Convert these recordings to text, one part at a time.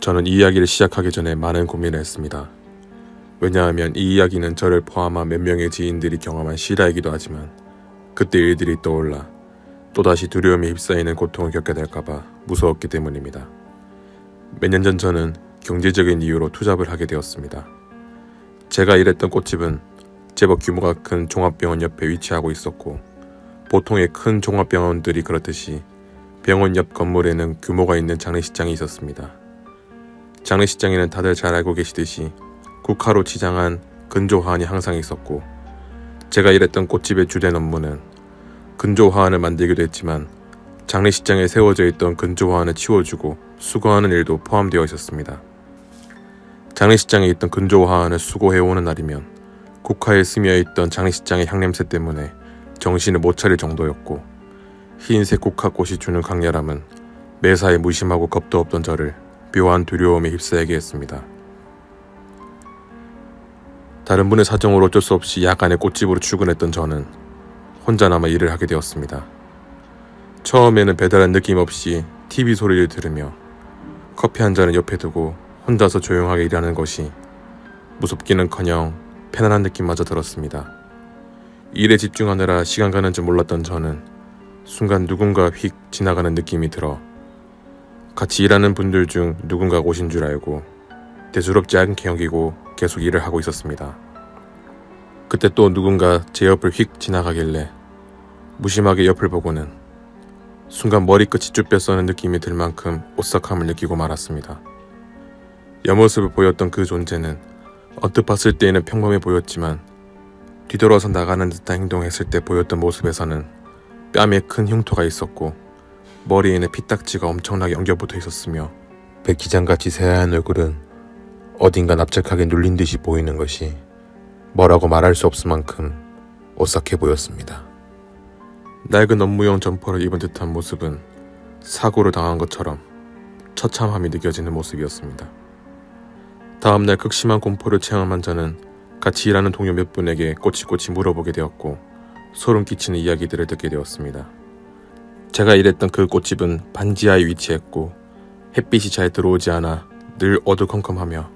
저는 이 이야기를 시작하기 전에 많은 고민을 했습니다. 왜냐하면 이 이야기는 저를 포함한 몇 명의 지인들이 경험한 실화이기도 하지만 그때 일들이 떠올라 또다시 두려움에 휩싸이는 고통을 겪게 될까봐 무서웠기 때문입니다. 몇 년 전 저는 경제적인 이유로 투잡을 하게 되었습니다. 제가 일했던 꽃집은 제법 규모가 큰 종합병원 옆에 위치하고 있었고, 보통의 큰 종합병원들이 그렇듯이 병원 옆 건물에는 규모가 있는 장례식장이 있었습니다. 장례식장에는 다들 잘 알고 계시듯이 국화로 치장한 근조화환이 항상 있었고, 제가 일했던 꽃집의 주된 업무는 근조화환을 만들기도 했지만 장례식장에 세워져 있던 근조화환을 치워주고 수거하는 일도 포함되어 있었습니다. 장례식장에 있던 근조화환을 수거해오는 날이면 국화에 스며있던 장례식장의 향냄새 때문에 정신을 못 차릴 정도였고, 흰색 국화꽃이 주는 강렬함은 매사에 무심하고 겁도 없던 저를 묘한 두려움에 휩싸이게 했습니다. 다른 분의 사정으로 어쩔 수 없이 야간에 꽃집으로 출근했던 저는 혼자 남아 일을 하게 되었습니다. 처음에는 배달한 느낌 없이 TV 소리를 들으며 커피 한 잔을 옆에 두고 혼자서 조용하게 일하는 것이 무섭기는커녕 편안한 느낌마저 들었습니다. 일에 집중하느라 시간 가는 줄 몰랐던 저는 순간 누군가 휙 지나가는 느낌이 들어 같이 일하는 분들 중 누군가가 오신 줄 알고 대수롭지 않게 여기고 계속 일을 하고 있었습니다. 그때 또 누군가 제 옆을 휙 지나가길래 무심하게 옆을 보고는 순간 머리끝이 쭈뼛 서는 느낌이 들 만큼 오싹함을 느끼고 말았습니다. 옆모습을 보였던 그 존재는 언뜻 봤을 때에는 평범해 보였지만 뒤돌아서 나가는 듯한 행동했을 때 보였던 모습에서는 뺨에 큰 흉터가 있었고 머리에는 피딱지가 엄청나게 엉겨붙어 있었으며 백기장같이 새하얀 얼굴은 어딘가 납작하게 눌린 듯이 보이는 것이 뭐라고 말할 수 없을 만큼 오싹해 보였습니다. 낡은 업무용 점퍼를 입은 듯한 모습은 사고를 당한 것처럼 처참함이 느껴지는 모습이었습니다. 다음날 극심한 공포를 체험한 저는 같이 일하는 동료 몇 분에게 꼬치꼬치 물어보게 되었고 소름 끼치는 이야기들을 듣게 되었습니다. 제가 일했던 그 꽃집은 반지하에 위치했고 햇빛이 잘 들어오지 않아 늘 어두컴컴하며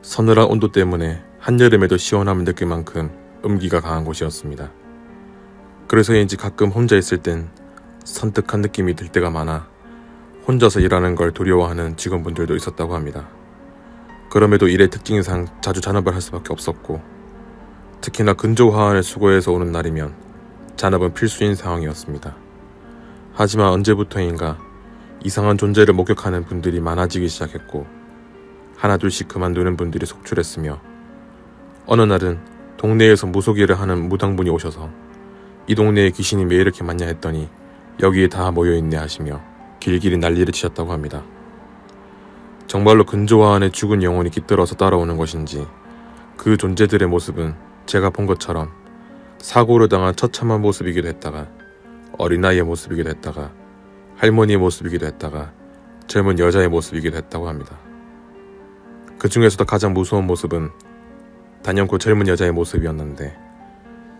서늘한 온도 때문에 한여름에도 시원함을 느낄 만큼 음기가 강한 곳이었습니다. 그래서인지 가끔 혼자 있을 땐 선뜩한 느낌이 들 때가 많아 혼자서 일하는 걸 두려워하는 직원분들도 있었다고 합니다. 그럼에도 일의 특징상 자주 잔업을 할 수밖에 없었고, 특히나 근조화환을 수거해서 오는 날이면 잔업은 필수인 상황이었습니다. 하지만 언제부터인가 이상한 존재를 목격하는 분들이 많아지기 시작했고 하나둘씩 그만두는 분들이 속출했으며, 어느 날은 동네에서 무속일을 하는 무당분이 오셔서 이 동네에 귀신이 왜 이렇게 많냐 했더니 여기에 다 모여있네 하시며 길길이 난리를 치셨다고 합니다. 정말로 근조화환의 죽은 영혼이 깃들어서 따라오는 것인지 그 존재들의 모습은 제가 본 것처럼 사고를 당한 처참한 모습이기도 했다가 어린아이의 모습이기도 했다가 할머니의 모습이기도 했다가 젊은 여자의 모습이기도 했다고 합니다. 그 중에서도 가장 무서운 모습은 단연코 젊은 여자의 모습이었는데,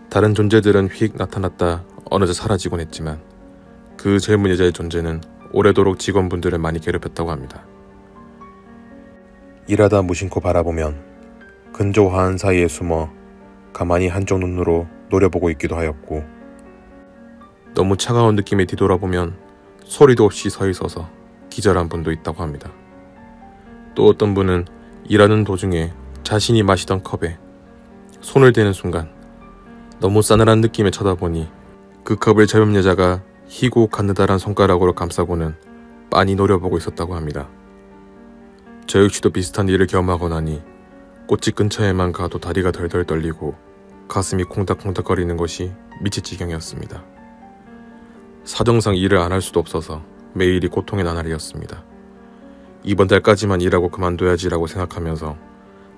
다른 존재들은 휙 나타났다 어느새 사라지곤 했지만 그 젊은 여자의 존재는 오래도록 직원분들을 많이 괴롭혔다고 합니다. 일하다 무심코 바라보면 근조화환 사이에 숨어 가만히 한쪽 눈으로 노려보고 있기도 하였고, 너무 차가운 느낌에 뒤돌아보면 소리도 없이 서 있어서 기절한 분도 있다고 합니다. 또 어떤 분은 일하는 도중에 자신이 마시던 컵에 손을 대는 순간 너무 싸늘한 느낌에 쳐다보니 그 컵을 젊은 여자가 희고 가느다란 손가락으로 감싸고는 빤히 노려보고 있었다고 합니다. 저 역시도 비슷한 일을 경험하고 나니 꽃집 근처에만 가도 다리가 덜덜 떨리고 가슴이 콩닥콩닥거리는 것이 미칠 지경이었습니다. 사정상 일을 안 할 수도 없어서 매일이 고통의 나날이었습니다. 이번 달까지만 일하고 그만둬야지라고 생각하면서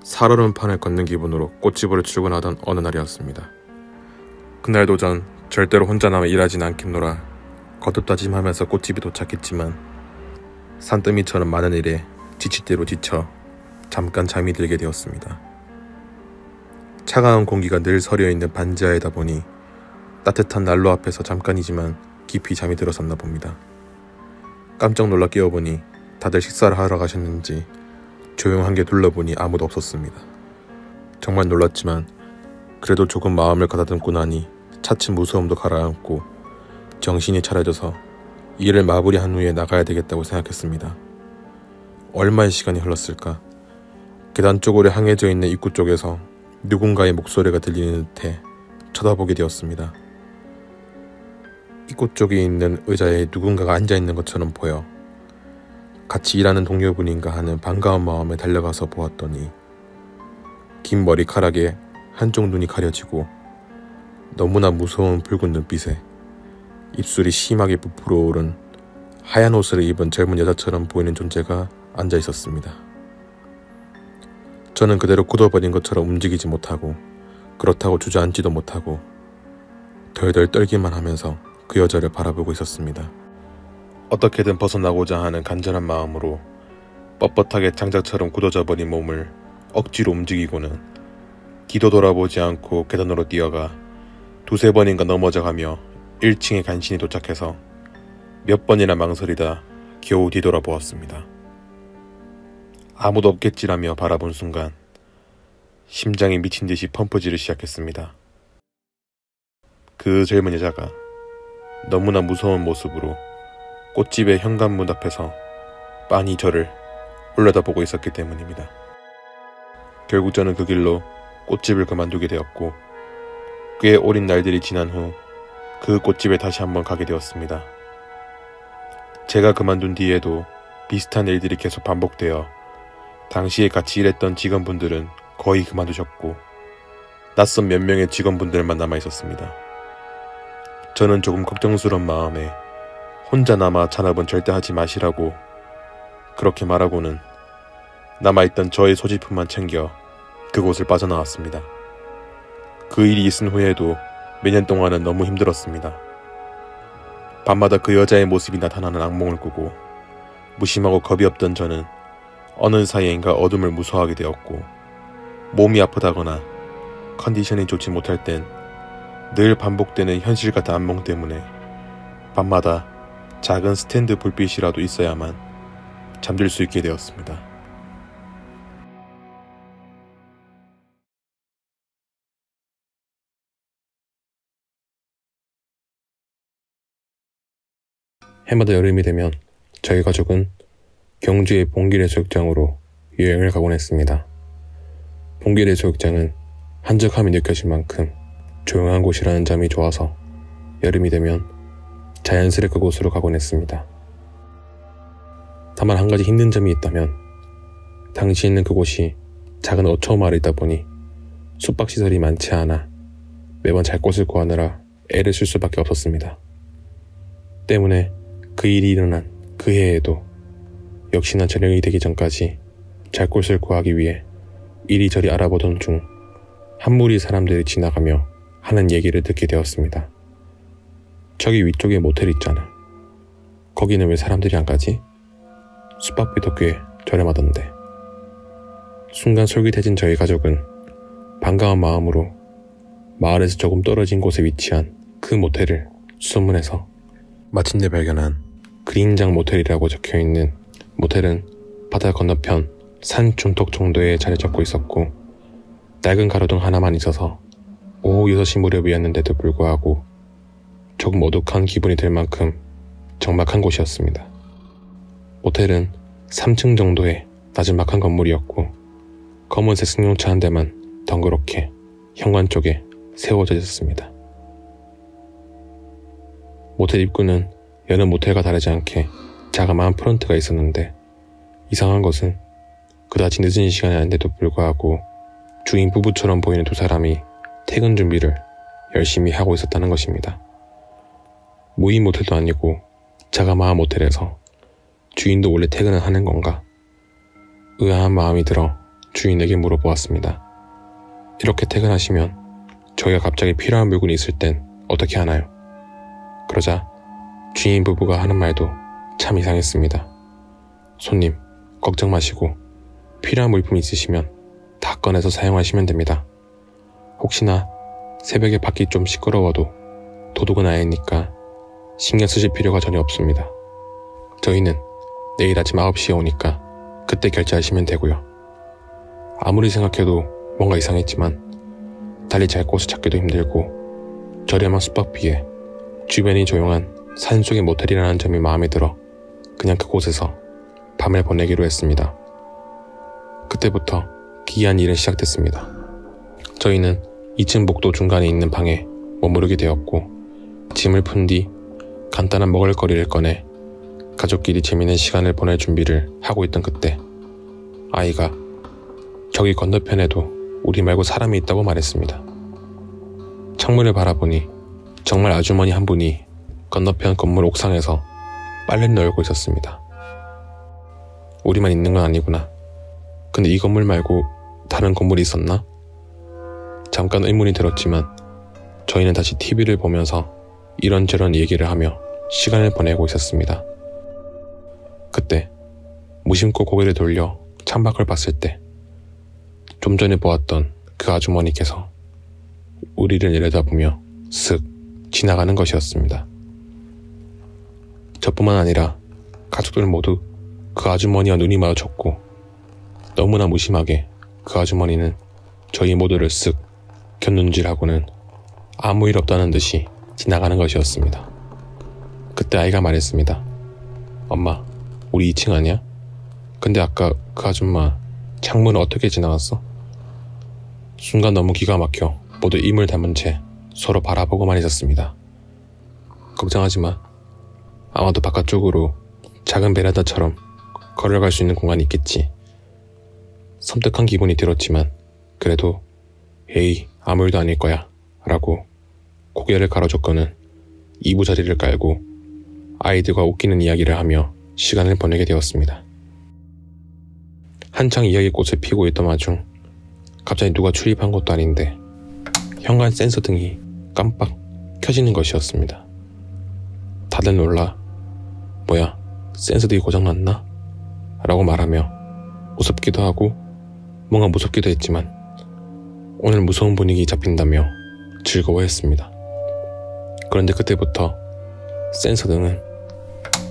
살얼음판을 걷는 기분으로 꽃집으로 출근하던 어느 날이었습니다. 그날도 전 절대로 혼자 남아 일하진 않겠노라 거듭다짐하면서 꽃집에 도착했지만 산더미처럼 많은 일에 지칠 대로 지쳐 잠깐 잠이 들게 되었습니다. 차가운 공기가 늘 서려있는 반지하이다 보니 따뜻한 난로 앞에서 잠깐이지만 깊이 잠이 들었었나 봅니다. 깜짝 놀라 깨어보니 다들 식사를 하러 가셨는지 조용한 게 둘러보니 아무도 없었습니다. 정말 놀랐지만 그래도 조금 마음을 가다듬고 나니 차츰 무서움도 가라앉고 정신이 차려져서 일을 마무리한 후에 나가야 되겠다고 생각했습니다. 얼마의 시간이 흘렀을까? 계단 쪽으로 향해져 있는 입구 쪽에서 누군가의 목소리가 들리는 듯해 쳐다보게 되었습니다. 입구 쪽에 있는 의자에 누군가가 앉아있는 것처럼 보여 같이 일하는 동료분인가 하는 반가운 마음에 달려가서 보았더니 긴 머리카락에 한쪽 눈이 가려지고 너무나 무서운 붉은 눈빛에 입술이 심하게 부풀어 오른 하얀 옷을 입은 젊은 여자처럼 보이는 존재가 앉아 있었습니다. 저는 그대로 굳어버린 것처럼 움직이지 못하고 그렇다고 주저앉지도 못하고 덜덜 떨기만 하면서 그 여자를 바라보고 있었습니다. 어떻게든 벗어나고자 하는 간절한 마음으로 뻣뻣하게 장작처럼 굳어져 버린 몸을 억지로 움직이고는 뒤도 돌아보지 않고 계단으로 뛰어가 두세 번인가 넘어져가며 1층에 간신히 도착해서 몇 번이나 망설이다 겨우 뒤돌아보았습니다. 아무도 없겠지라며 바라본 순간 심장이 미친 듯이 펌프질을 시작했습니다. 그 젊은 여자가 너무나 무서운 모습으로 꽃집의 현관문 앞에서 빤히 저를 올려다보고 있었기 때문입니다. 결국 저는 그 길로 꽃집을 그만두게 되었고 꽤 오랜 날들이 지난 후 그 꽃집에 다시 한번 가게 되었습니다. 제가 그만둔 뒤에도 비슷한 일들이 계속 반복되어 당시에 같이 일했던 직원분들은 거의 그만두셨고 낯선 몇 명의 직원분들만 남아있었습니다. 저는 조금 걱정스러운 마음에 혼자 남아 잔업은 절대 하지 마시라고 그렇게 말하고는 남아있던 저의 소지품만 챙겨 그곳을 빠져나왔습니다. 그 일이 있은 후에도 몇 년 동안은 너무 힘들었습니다. 밤마다 그 여자의 모습이 나타나는 악몽을 꾸고 무심하고 겁이 없던 저는 어느 사이인가 어둠을 무서워하게 되었고 몸이 아프다거나 컨디션이 좋지 못할 땐 늘 반복되는 현실 같은 악몽 때문에 밤마다 작은 스탠드 불빛이라도 있어야만 잠들 수 있게 되었습니다. 해마다 여름이 되면 저희 가족은 경주의 봉길해수욕장으로 여행을 가곤 했습니다. 봉길해수욕장은 한적함이 느껴질 만큼 조용한 곳이라는 점이 좋아서 여름이 되면 자연스레 그곳으로 가곤 했습니다. 다만 한 가지 힘든 점이 있다면 당시에는 그곳이 작은 어촌 마을이다 보니 숙박시설이 많지 않아 매번 잘 곳을 구하느라 애를 쓸 수밖에 없었습니다. 때문에 그 일이 일어난 그 해에도 역시나 저녁이 되기 전까지 잘 곳을 구하기 위해 이리저리 알아보던 중 한 무리 사람들이 지나가며 하는 얘기를 듣게 되었습니다. 저기 위쪽에 모텔 있잖아. 거기는 왜 사람들이 안 가지? 숙박비도 꽤 저렴하던데. 순간 솔깃해진 저희 가족은 반가운 마음으로 마을에서 조금 떨어진 곳에 위치한 그 모텔을 수소문해서 마침내 발견한 그린장 모텔이라고 적혀있는 모텔은 바다 건너편 산 중턱 정도에 자리 잡고 있었고 낡은 가로등 하나만 있어서 오후 6시 무렵이었는데도 불구하고 조금 어둑한 기분이 들 만큼 적막한 곳이었습니다. 모텔은 3층 정도의 나지막한 건물이었고 검은색 승용차 한 대만 덩그렇게 현관 쪽에 세워져 있었습니다. 모텔 입구는 여느 모텔과 다르지 않게 자그마한 프런트가 있었는데 이상한 것은 그다지 늦은 시간이 아닌데도 불구하고 주인 부부처럼 보이는 두 사람이 퇴근 준비를 열심히 하고 있었다는 것입니다. 무인 모텔도 아니고 자그마한 모텔에서 주인도 원래 퇴근을 하는 건가? 의아한 마음이 들어 주인에게 물어보았습니다. 이렇게 퇴근하시면 저희가 갑자기 필요한 물건이 있을 땐 어떻게 하나요? 그러자 주인 부부가 하는 말도 참 이상했습니다. 손님, 걱정 마시고 필요한 물품 있으시면 다 꺼내서 사용하시면 됩니다. 혹시나 새벽에 밖이 좀 시끄러워도 도둑은 아니니까 신경 쓰실 필요가 전혀 없습니다. 저희는 내일 아침 9시에 오니까 그때 결제하시면 되고요. 아무리 생각해도 뭔가 이상했지만 달리 잘 곳을 찾기도 힘들고 저렴한 숙박비에 주변이 조용한 산속의 모텔이라는 점이 마음에 들어 그냥 그곳에서 밤을 보내기로 했습니다. 그때부터 기이한 일은 시작됐습니다. 저희는 2층 복도 중간에 있는 방에 머무르게 되었고 짐을 푼 뒤 간단한 먹을거리를 꺼내 가족끼리 재미있는 시간을 보낼 준비를 하고 있던 그때 아이가 저기 건너편에도 우리 말고 사람이 있다고 말했습니다. 창문을 바라보니 정말 아주머니 한 분이 건너편 건물 옥상에서 빨래를 널고 있었습니다. 우리만 있는 건 아니구나. 근데 이 건물 말고 다른 건물이 있었나? 잠깐 의문이 들었지만 저희는 다시 TV를 보면서 이런저런 얘기를 하며 시간을 보내고 있었습니다. 그때 무심코 고개를 돌려 창밖을 봤을 때 좀 전에 보았던 그 아주머니께서 우리를 내려다보며 슥 지나가는 것이었습니다. 저뿐만 아니라 가족들 모두 그 아주머니와 눈이 마주쳤고 너무나 무심하게 그 아주머니는 저희 모두를 쓱 곁눈질하고는 아무 일 없다는 듯이 지나가는 것이었습니다. 그때 아이가 말했습니다. 엄마, 우리 2층 아니야? 근데 아까 그 아줌마 창문을 어떻게 지나갔어? 순간 너무 기가 막혀 모두 입을 다문 채 서로 바라보고만 있었습니다. 걱정하지 마. 아마도 바깥쪽으로 작은 베란다처럼 걸어갈 수 있는 공간이 있겠지. 섬뜩한 기분이 들었지만 그래도 에이 아무 일도 아닐 거야 라고 고개를 가로젓고는 이부자리를 깔고 아이들과 웃기는 이야기를 하며 시간을 보내게 되었습니다. 한창 이야기꽃을 피우고 있던 와중 갑자기 누가 출입한 것도 아닌데 현관 센서 등이 깜빡 켜지는 것이었습니다. 다들 놀라 뭐야 센서등이 고장났나? 라고 말하며 우습기도 하고 뭔가 무섭기도 했지만 오늘 무서운 분위기 잡힌다며 즐거워했습니다. 그런데 그때부터 센서등은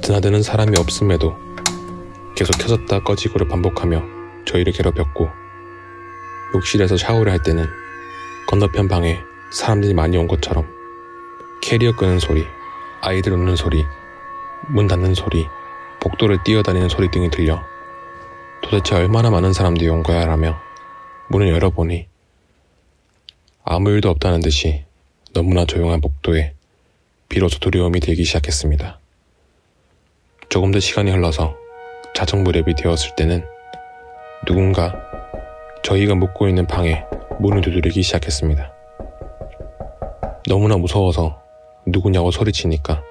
드나드는 사람이 없음에도 계속 켜졌다 꺼지고를 반복하며 저희를 괴롭혔고 욕실에서 샤워를 할 때는 건너편 방에 사람들이 많이 온 것처럼 캐리어 끄는 소리, 아이들 웃는 소리, 문 닫는 소리, 복도를 뛰어다니는 소리 등이 들려 도대체 얼마나 많은 사람들이 온 거야 라며 문을 열어보니 아무 일도 없다는 듯이 너무나 조용한 복도에 비로소 두려움이 들기 시작했습니다. 조금 더 시간이 흘러서 자정 무렵이 되었을 때는 누군가 저희가 묵고 있는 방에 문을 두드리기 시작했습니다. 너무나 무서워서 누구냐고 소리치니까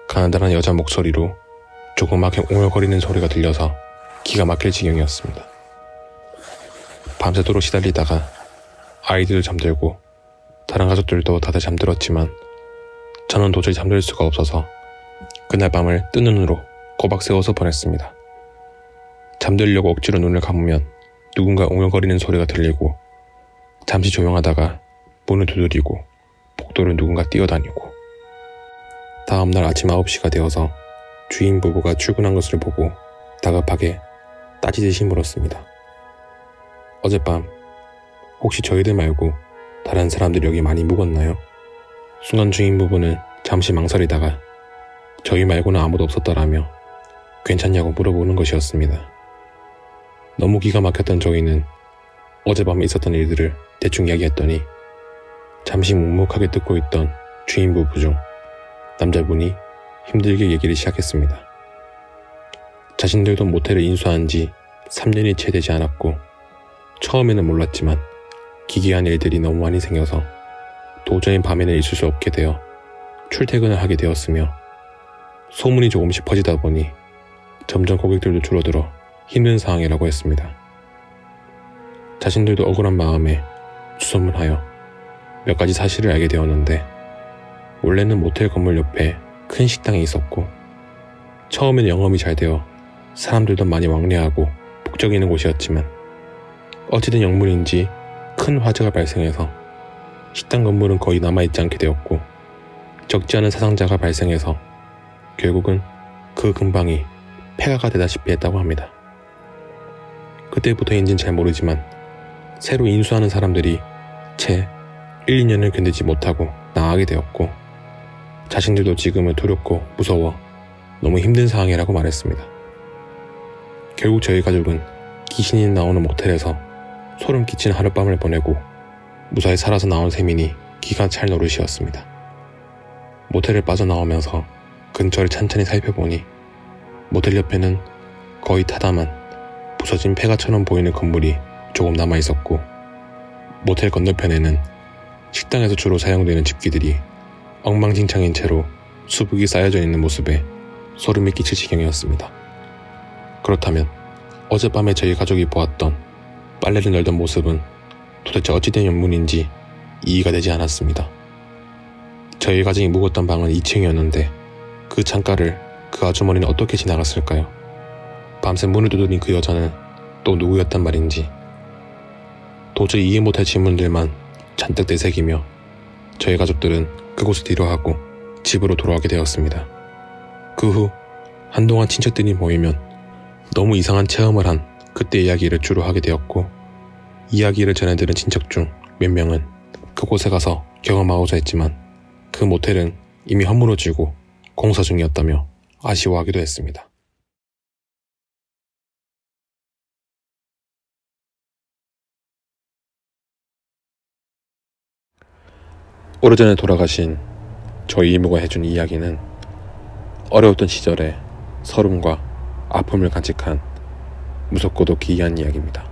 가난한 여자 목소리로 조그맣게 옹알거리는 소리가 들려서 기가 막힐 지경이었습니다. 밤새도록 시달리다가 아이들도 잠들고 다른 가족들도 다들 잠들었지만 저는 도저히 잠들 수가 없어서 그날 밤을 뜬 눈으로 꼬박 세워서 보냈습니다. 잠들려고 억지로 눈을 감으면 누군가 옹알거리는 소리가 들리고 잠시 조용하다가 문을 두드리고 복도를 누군가 뛰어다니고 다음날 아침 9시가 되어서 주인 부부가 출근한 것을 보고 다급하게 따지듯이 물었습니다. 어젯밤 혹시 저희들 말고 다른 사람들이 여기 많이 묵었나요? 순간 주인 부부는 잠시 망설이다가 저희 말고는 아무도 없었다라며 괜찮냐고 물어보는 것이었습니다. 너무 기가 막혔던 저희는 어젯밤에 있었던 일들을 대충 이야기했더니 잠시 묵묵하게 듣고 있던 주인 부부 중 남자분이 힘들게 얘기를 시작했습니다. 자신들도 모텔을 인수한 지 3년이 채 되지 않았고 처음에는 몰랐지만 기괴한 일들이 너무 많이 생겨서 도저히 밤에는 있을 수 없게 되어 출퇴근을 하게 되었으며 소문이 조금씩 퍼지다 보니 점점 고객들도 줄어들어 힘든 상황이라고 했습니다. 자신들도 억울한 마음에 주소문하여 몇 가지 사실을 알게 되었는데 원래는 모텔 건물 옆에 큰 식당이 있었고 처음에는 영업이 잘 되어 사람들도 많이 왕래하고 북적이는 곳이었지만 어찌된 영문인지 큰 화재가 발생해서 식당 건물은 거의 남아있지 않게 되었고 적지 않은 사상자가 발생해서 결국은 그 근방이 폐가가 되다시피 했다고 합니다. 그때부터인지는 잘 모르지만 새로 인수하는 사람들이 채 1, 2년을 견디지 못하고 나가게 되었고 자신들도 지금은 두렵고 무서워 너무 힘든 상황이라고 말했습니다. 결국 저희 가족은 귀신이 나오는 모텔에서 소름 끼치는 하룻밤을 보내고 무사히 살아서 나온 셈이니 기가 찰 노릇이었습니다. 모텔을 빠져나오면서 근처를 찬찬히 살펴보니 모텔 옆에는 거의 타담한 부서진 폐가처럼 보이는 건물이 조금 남아있었고 모텔 건너편에는 식당에서 주로 사용되는 집기들이 엉망진창인 채로 수북이 쌓여져 있는 모습에 소름이 끼칠 지경이었습니다. 그렇다면 어젯밤에 저희 가족이 보았던 빨래를 널던 모습은 도대체 어찌된 연문인지 이해가 되지 않았습니다. 저희 가정이 묵었던 방은 2층이었는데 그 창가를 그 아주머니는 어떻게 지나갔을까요? 밤새 문을 두드린 그 여자는 또 누구였단 말인지 도저히 이해 못할 질문들만 잔뜩 내새기며 저희 가족들은 그곳을 뒤로하고 집으로 돌아오게 되었습니다. 그 후 한동안 친척들이 모이면 너무 이상한 체험을 한 그때 이야기를 주로 하게 되었고 이야기를 전해들은 친척 중 몇 명은 그곳에 가서 경험하고자 했지만 그 모텔은 이미 허물어지고 공사 중이었다며 아쉬워하기도 했습니다. 오래전에 돌아가신 저희 이모가 해준 이야기는 어려웠던 시절에 서름과 아픔을 간직한 무섭고도 기이한 이야기입니다.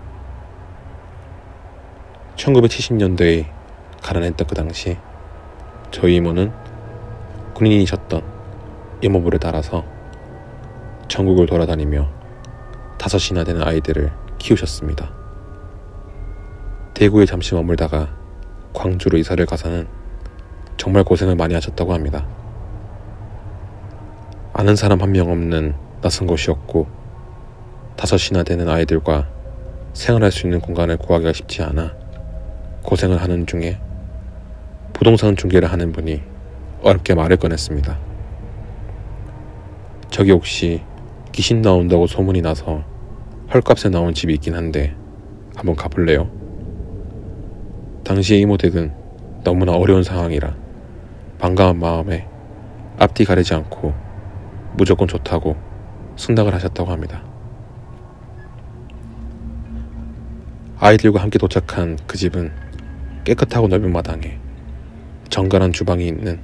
1970년대에 가난했던 그 당시 저희 이모는 군인이셨던 이모부를 따라서 전국을 돌아다니며 5이나 되는 아이들을 키우셨습니다. 대구에 잠시 머물다가 광주로 이사를 가서는 정말 고생을 많이 하셨다고 합니다. 아는 사람 한 명 없는 낯선 곳이었고 5이나 되는 아이들과 생활할 수 있는 공간을 구하기가 쉽지 않아 고생을 하는 중에 부동산 중개를 하는 분이 어렵게 말을 꺼냈습니다. 저기 혹시 귀신 나온다고 소문이 나서 헐값에 나온 집이 있긴 한데 한번 가볼래요? 당시의 이모 댁은 너무나 어려운 상황이라 반가운 마음에 앞뒤 가리지 않고 무조건 좋다고 승낙을 하셨다고 합니다. 아이들과 함께 도착한 그 집은 깨끗하고 넓은 마당에 정갈한 주방이 있는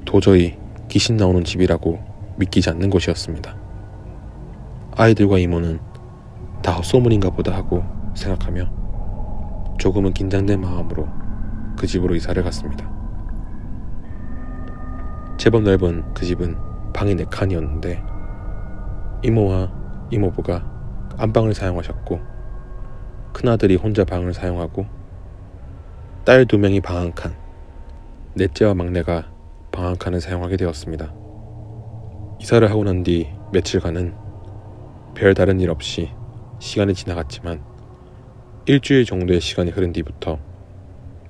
도저히 귀신 나오는 집이라고 믿기지 않는 곳이었습니다. 아이들과 이모는 다 헛소문인가 보다 하고 생각하며 조금은 긴장된 마음으로 그 집으로 이사를 갔습니다. 제법 넓은 그 집은 방이 4칸이었는데 이모와 이모부가 안방을 사용하셨고 큰아들이 혼자 방을 사용하고 딸 2명이 방 1칸, 넷째와 막내가 방 1칸을 사용하게 되었습니다. 이사를 하고 난 뒤 며칠간은 별다른 일 없이 시간이 지나갔지만 일주일 정도의 시간이 흐른 뒤부터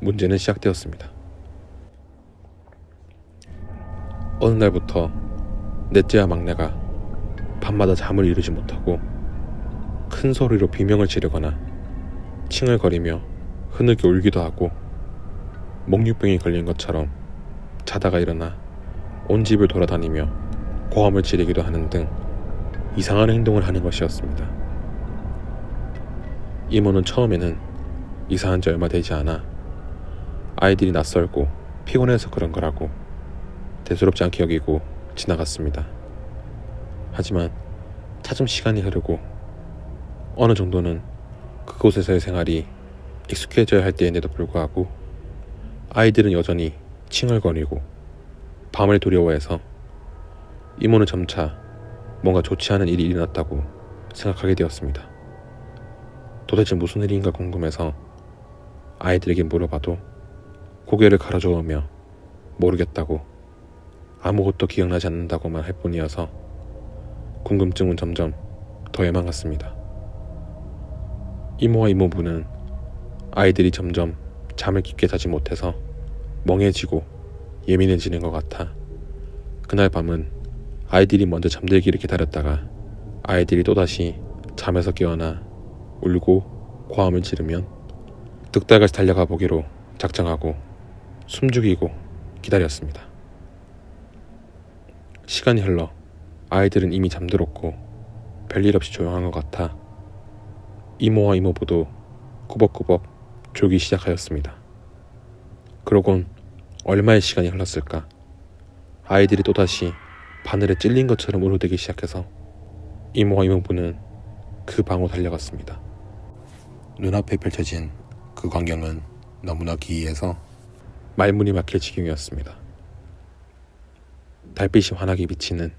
문제는 시작되었습니다. 어느 날부터 넷째와 막내가 밤마다 잠을 이루지 못하고 큰 소리로 비명을 지르거나 칭얼거리며 흐느껴 울기도 하고 목유병이 걸린 것처럼 자다가 일어나 온 집을 돌아다니며 고함을 지르기도 하는 등 이상한 행동을 하는 것이었습니다. 이모는 처음에는 이사한 지 얼마 되지 않아 아이들이 낯설고 피곤해서 그런 거라고 대수롭지 않게 여기고 지나갔습니다. 하지만 차츰 시간이 흐르고 어느 정도는 그곳에서의 생활이 익숙해져야 할 때인데도 불구하고 아이들은 여전히 칭얼거리고 밤을 두려워해서 이모는 점차 뭔가 좋지 않은 일이 일어났다고 생각하게 되었습니다. 도대체 무슨 일인가 궁금해서 아이들에게 물어봐도 고개를 가로저으며 모르겠다고 아무것도 기억나지 않는다고만 할 뿐이어서 궁금증은 점점 더 예망했습니다. 이모와 이모부는 아이들이 점점 잠을 깊게 자지 못해서 멍해지고 예민해지는 것 같아 그날 밤은 아이들이 먼저 잠들기를 기다렸다가 아이들이 또다시 잠에서 깨어나 울고 고함을 지르면 득달같이 달려가 보기로 작정하고 숨죽이고 기다렸습니다. 시간이 흘러 아이들은 이미 잠들었고 별일 없이 조용한 것 같아 이모와 이모부도 꾸벅꾸벅 졸기 시작하였습니다. 그러곤 얼마의 시간이 흘렀을까. 아이들이 또다시 바늘에 찔린 것처럼 울어대기 시작해서 이모와 이모부는 그 방으로 달려갔습니다. 눈앞에 펼쳐진 그 광경은 너무나 기이해서 말문이 막힐 지경이었습니다. 달빛이 환하게 비치는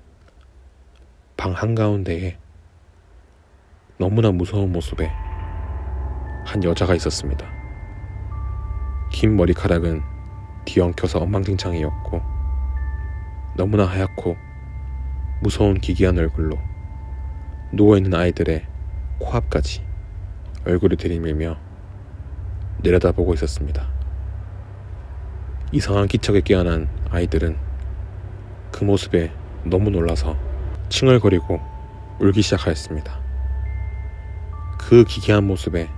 방 한가운데에 너무나 무서운 모습의 한 여자가 있었습니다. 긴 머리카락은 뒤엉켜서 엉망진창이었고 너무나 하얗고 무서운 기괴한 얼굴로 누워있는 아이들의 코앞까지 얼굴을 들이밀며 내려다보고 있었습니다. 이상한 기척에 깨어난 아이들은 그 모습에 너무 놀라서 칭얼거리고 울기 시작하였습니다. 그 기괴한 모습에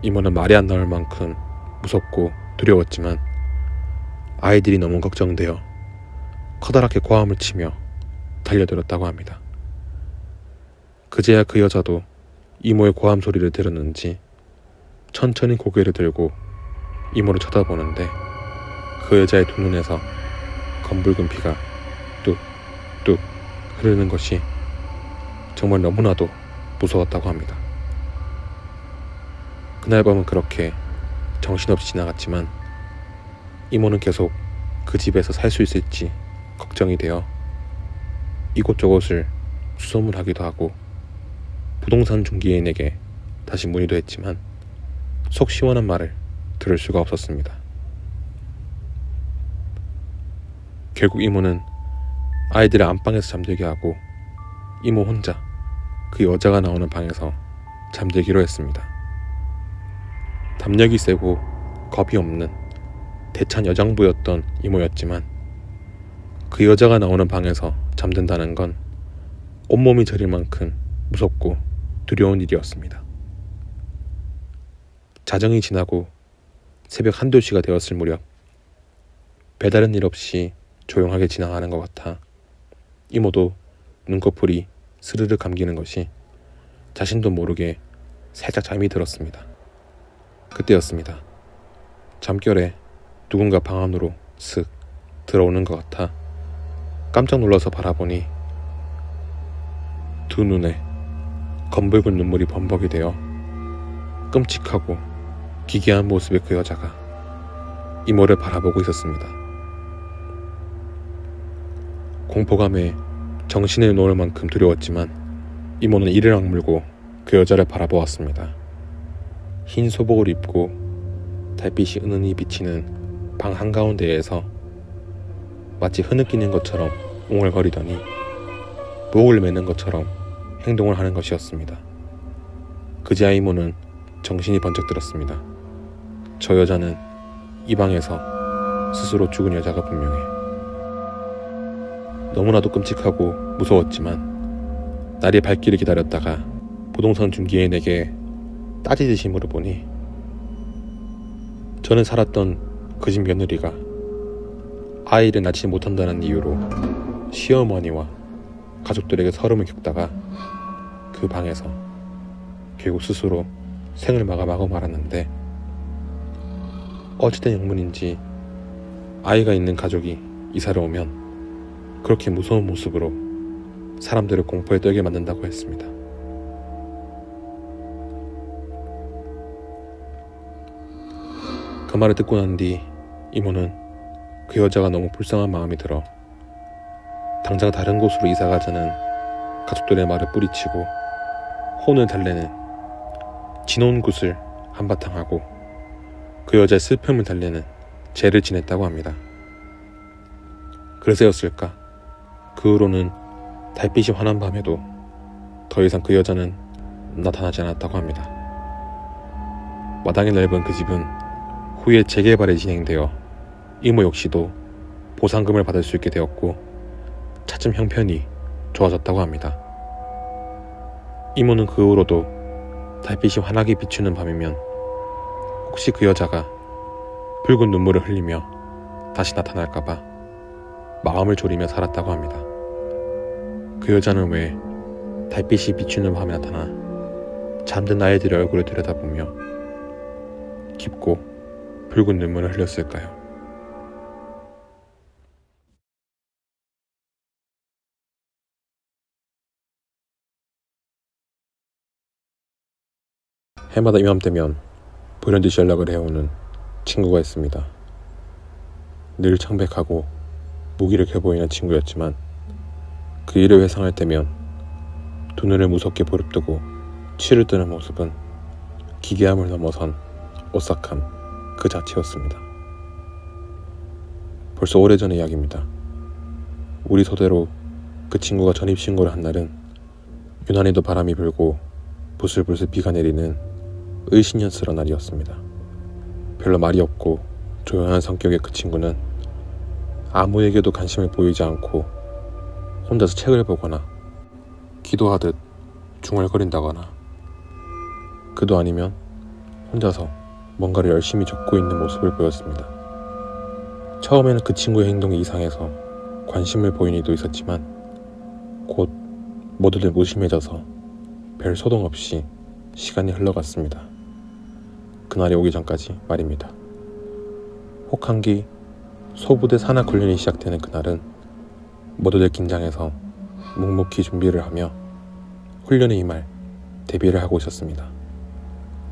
이모는 말이 안 나올 만큼 무섭고 두려웠지만 아이들이 너무 걱정되어 커다랗게 고함을 치며 달려들었다고 합니다. 그제야 그 여자도 이모의 고함 소리를 들었는지 천천히 고개를 들고 이모를 쳐다보는데 그 여자의 두 눈에서 검붉은 피가 뚝뚝 흐르는 것이 정말 너무나도 무서웠다고 합니다. 그날 밤은 그렇게 정신없이 지나갔지만 이모는 계속 그 집에서 살 수 있을지 걱정이 되어 이곳저곳을 수소문하기도 하고 부동산 중개인에게 다시 문의도 했지만 속 시원한 말을 들을 수가 없었습니다. 결국 이모는 아이들을 안방에서 잠들게 하고 이모 혼자 그 여자가 나오는 방에서 잠들기로 했습니다. 담력이 세고 겁이 없는 대찬 여장부였던 이모였지만 그 여자가 나오는 방에서 잠든다는 건 온몸이 저릴 만큼 무섭고 두려운 일이었습니다. 자정이 지나고 새벽 1~2시가 되었을 무렵 배다른 일 없이 조용하게 지나가는 것 같아 이모도 눈꺼풀이 스르르 감기는 것이 자신도 모르게 살짝 잠이 들었습니다. 그때였습니다. 잠결에 누군가 방 안으로 슥 들어오는 것 같아 깜짝 놀라서 바라보니 두 눈에 검붉은 눈물이 범벅이 되어 끔찍하고 기괴한 모습의 그 여자가 이모를 바라보고 있었습니다. 공포감에 정신을 놓을 만큼 두려웠지만 이모는 이를 악물고 그 여자를 바라보았습니다. 흰 소복을 입고 달빛이 은은히 비치는 방 한가운데에서 마치 흐느끼는 것처럼 웅얼거리더니 목을 매는 것처럼 행동을 하는 것이었습니다. 그제야 이모는 정신이 번쩍 들었습니다. 저 여자는 이 방에서 스스로 죽은 여자가 분명해. 너무나도 끔찍하고 무서웠지만 날이 밝기를 기다렸다가 부동산 중개인에게 따지듯이 물어보니 저는 살았던 그 집 며느리가 아이를 낳지 못한다는 이유로 시어머니와 가족들에게 서름을 겪다가 그 방에서 결국 스스로 생을 마감하고 말았는데 어찌된 영문인지 아이가 있는 가족이 이사를 오면 그렇게 무서운 모습으로 사람들을 공포에 떨게 만든다고 했습니다. 그 말을 듣고 난 뒤 이모는 그 여자가 너무 불쌍한 마음이 들어 당장 다른 곳으로 이사가자는 가족들의 말을 뿌리치고 혼을 달래는 진혼굿을 한바탕 하고 그 여자의 슬픔을 달래는 죄를 지냈다고 합니다. 그래서였을까? 그 후로는 달빛이 환한 밤에도 더 이상 그 여자는 나타나지 않았다고 합니다. 마당이 넓은 그 집은 후에 재개발이 진행되어 이모 역시도 보상금을 받을 수 있게 되었고 차츰 형편이 좋아졌다고 합니다. 이모는 그 후로도 달빛이 환하게 비추는 밤이면 혹시 그 여자가 붉은 눈물을 흘리며 다시 나타날까봐 마음을 졸이며 살았다고 합니다. 그 여자는 왜 달빛이 비추는 밤에 나타나 잠든 아이들의 얼굴을 들여다보며 깊고 붉은 눈물을 흘렸을까요? 해마다 이맘때면 불현듯이 연락을 해오는 친구가 있습니다. 늘 창백하고 무기력해 보이는 친구였지만 그 일을 회상할 때면 두 눈을 무섭게 부릅뜨고 치를 뜨는 모습은 기괴함을 넘어선 오싹함 그 자체였습니다. 벌써 오래전의 이야기입니다. 우리 소대로 그 친구가 전입신고를 한 날은 유난히도 바람이 불고 부슬부슬 비가 내리는 을신년스러운 날이었습니다. 별로 말이 없고 조용한 성격의 그 친구는 아무에게도 관심을 보이지 않고 혼자서 책을 보거나 기도하듯 중얼거린다거나 그도 아니면 혼자서 뭔가를 열심히 적고 있는 모습을 보였습니다. 처음에는 그 친구의 행동이 이상해서 관심을 보인 이도 있었지만 곧 모두들 무심해져서 별 소동 없이 시간이 흘러갔습니다. 그날이 오기 전까지 말입니다. 혹한기 소부대 산악 훈련이 시작되는 그날은 모두들 긴장해서 묵묵히 준비를 하며 훈련에 임할 대비를 하고 있었습니다.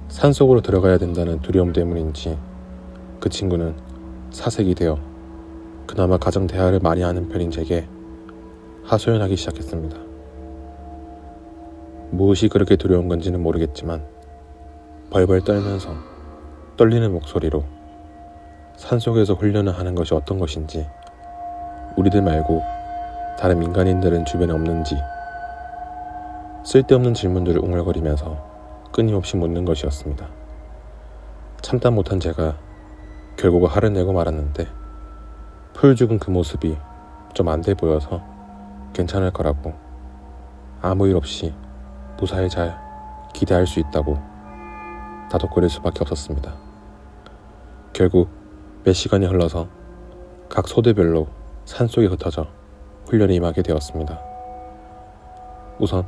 산속으로 들어가야 된다는 두려움 때문인지 그 친구는 사색이 되어 그나마 가정 대화를 많이 하는 편인 제게 하소연하기 시작했습니다. 무엇이 그렇게 두려운 건지는 모르겠지만 벌벌 떨면서 떨리는 목소리로 산속에서 훈련을 하는 것이 어떤 것인지, 우리들 말고 다른 민간인들은 주변에 없는지, 쓸데없는 질문들을 웅얼거리면서 끊임없이 묻는 것이었습니다. 참다 못한 제가 결국 화를 내고 말았는데 풀 죽은 그 모습이 좀 안 돼 보여서 괜찮을 거라고, 아무 일 없이 무사히 잘 기대할 수 있다고 다독거릴 수밖에 없었습니다. 결국 몇 시간이 흘러서 각 소대별로 산속에 흩어져 훈련에 임하게 되었습니다. 우선